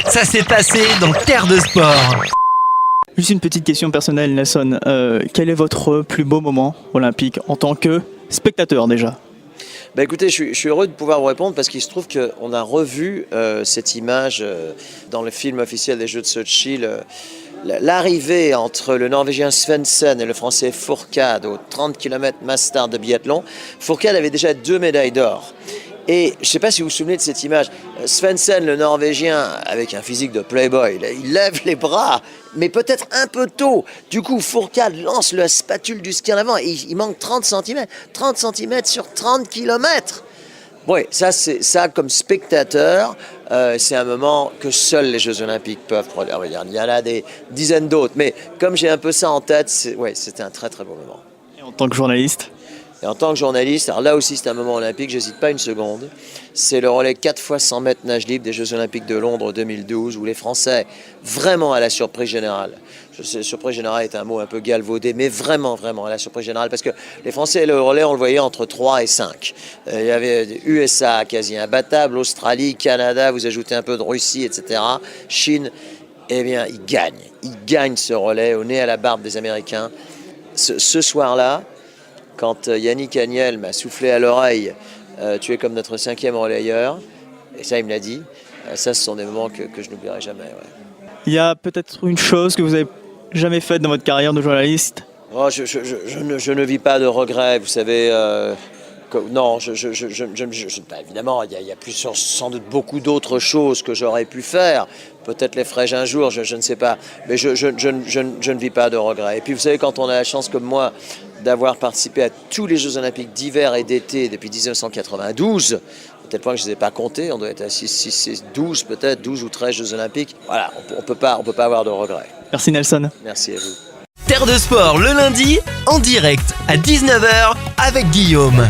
Ça s'est passé dans Terre de Sport. Juste une petite question personnelle, Nelson. Quel est votre plus beau moment olympique en tant que spectateur déjà? Bah écoutez, je suis heureux de pouvoir vous répondre parce qu'il se trouve qu'on a revu cette image dans le film officiel des Jeux de Sochi. L'arrivée entre le Norvégien Svensson et le Français Fourcade aux 30 km mass start de biathlon. Fourcade avait déjà 2 médailles d'or. Et je ne sais pas si vous vous souvenez de cette image. Svensson, le Norvégien, avec un physique de playboy, il lève les bras, mais peut-être un peu tôt. Du coup, Fourcade lance la spatule du ski en avant et il manque 30 cm. 30 cm sur 30 km. Oui, ça comme spectateur, c'est un moment que seuls les Jeux Olympiques peuvent produire. Il y en a des dizaines d'autres, mais comme j'ai un peu ça en tête, c'était un très très beau moment. Et en tant que journaliste? Et en tant que journaliste, alors là aussi c'est un moment olympique, j'hésite pas une seconde, c'est le relais 4 x 100 mètres nage libre des Jeux Olympiques de Londres 2012 où les Français, vraiment à la surprise générale, je sais, surprise générale est un mot un peu galvaudé, mais vraiment à la surprise générale, parce que les Français, le relais, on le voyait entre 3 et 5. Il y avait USA quasi imbattable, Australie, Canada, vous ajoutez un peu de Russie, etc., Chine, eh bien ils gagnent ce relais au nez à la barbe des Américains. Ce soir-là, quand Yannick Agnel m'a soufflé à l'oreille « Tu es comme notre 5e relayeur », et ça il me l'a dit, ça ce sont des moments que je n'oublierai jamais. Ouais. Il y a peut-être une chose que vous avez jamais faite dans votre carrière de journaliste? Oh, je ne vis pas de regrets, vous savez. Non, évidemment, il y a sans doute beaucoup d'autres choses que j'aurais pu faire. Peut-être les ferai-je un jour, je ne sais pas. Mais je ne vis pas de regrets. Et puis vous savez, quand on a la chance comme moi d'avoir participé à tous les Jeux Olympiques d'hiver et d'été depuis 1992, à tel point que je ne les ai pas comptés, on doit être à 12 peut-être, 12 ou 13 Jeux Olympiques. Voilà, on peut pas avoir de regrets. Merci Nelson. Merci à vous. Terre de Sport le lundi, en direct à 19h avec Guillaume.